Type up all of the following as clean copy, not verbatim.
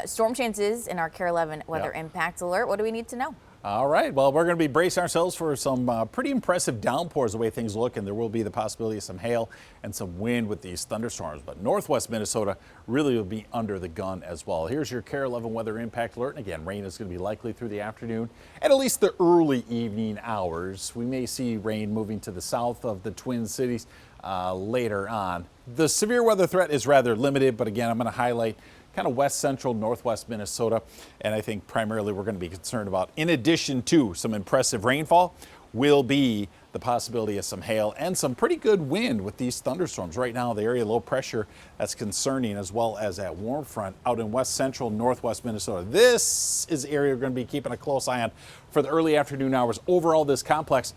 Storm chances in our KARE 11 weather impact alert. What do we need to know? All right, well, we're going to be bracing ourselves for some pretty impressive downpours the way things look, and there will be the possibility of some hail and some wind with these thunderstorms. But northwest Minnesota really will be under the gun as well. Here's your KARE 11 weather impact alert. And again, rain is going to be likely through the afternoon and at least the early evening hours. We may see rain moving to the south of the Twin Cities later on. The severe weather threat is rather limited, but again, I'm going to highlight kind of west central, northwest Minnesota. And I think primarily we're going to be concerned about, in addition to some impressive rainfall, will be the possibility of some hail and some pretty good wind with these thunderstorms. Right now, the area low pressure that's concerning, as well as that warm front out in west central, northwest Minnesota. This is the area we're going to be keeping a close eye on for the early afternoon hours. Overall, this complex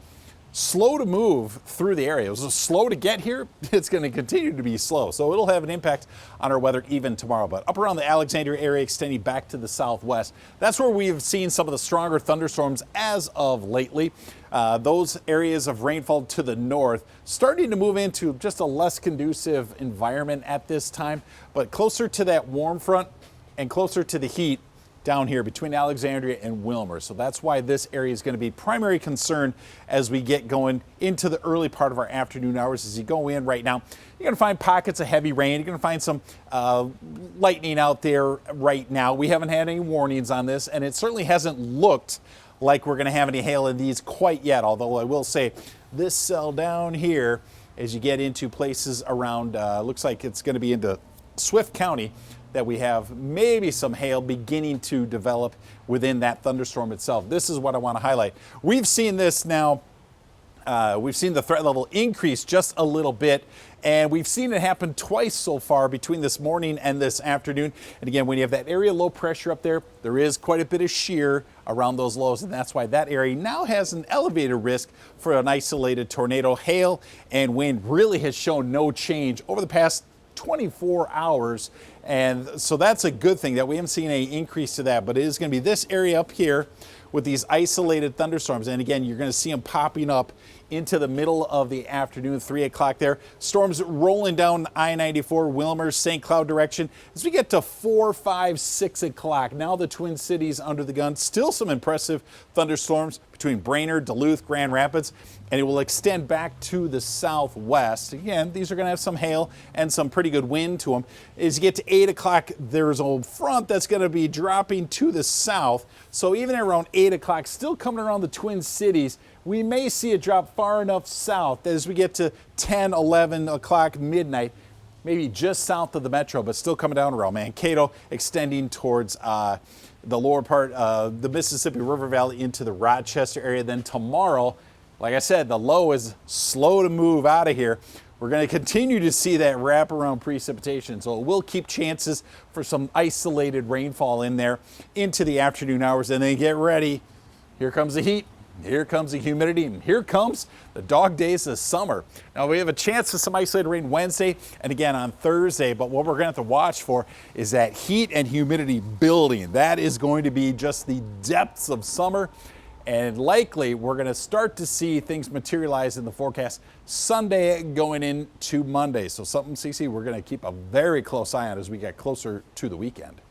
slow to move through the area. It was slow to get here. It's going to continue to be slow. So it'll have an impact on our weather even tomorrow. But up around the Alexandria area, extending back to the southwest, that's where we've seen some of the stronger thunderstorms as of lately. Those areas of rainfall to the north starting to move into just a less conducive environment at this time, but closer to that warm front and closer to the heat down here between Alexandria and Wilmer. So that's why this area is going to be primary concern as we get going into the early part of our afternoon hours. As you go in right now, you're going to find pockets of heavy rain. You're going to find some lightning out there right now. We haven't had any warnings on this, and it certainly hasn't looked like we're going to have any hail in these quite yet, although I will say this cell down here, as you get into places around, looks like it's going to be into Swift County, that we have maybe some hail beginning to develop within that thunderstorm itself. This is what I want to highlight. We've seen this now. We've seen the threat level increase just a little bit, and we've seen it happen twice so far between this morning and this afternoon. And again, when you have that area low pressure up there, there is quite a bit of shear around those lows, and that's why that area now has an elevated risk for an isolated tornado. Hail and wind really has shown no change over the past 24 hours. And so that's a good thing that we haven't seen any increase to that, but it is going to be this area up here with these isolated thunderstorms. And again, you're going to see them popping up into the middle of the afternoon, 3 o'clock there. Storms rolling down I-94, Wilmer, St. Cloud direction. As we get to 4, 5, 6 o'clock, now the Twin Cities under the gun. Still some impressive thunderstorms between Brainerd, Duluth, Grand Rapids, and it will extend back to the southwest. Again, these are going to have some hail and some pretty good wind to them. As you get to 8 o'clock, there's a front that's going to be dropping to the south. So even around 8 o'clock, still coming around the Twin Cities, we may see it drop far enough south that as we get to 10, 11 o'clock, midnight, maybe just south of the metro, but still coming down around Mankato, extending towards the lower part of the Mississippi River Valley into the Rochester area. Then tomorrow, like I said, the low is slow to move out of here. We're going to continue to see that wraparound precipitation, so it will keep chances for some isolated rainfall in there into the afternoon hours. And then get ready. Here comes the heat. Here comes the humidity, and here comes the dog days of summer. Now, we have a chance for some isolated rain Wednesday and again on Thursday, but what we're going to have to watch for is that heat and humidity building. That is going to be just the depths of summer, and likely we're going to start to see things materialize in the forecast Sunday going into Monday. So something, CC, we're going to keep a very close eye on as we get closer to the weekend.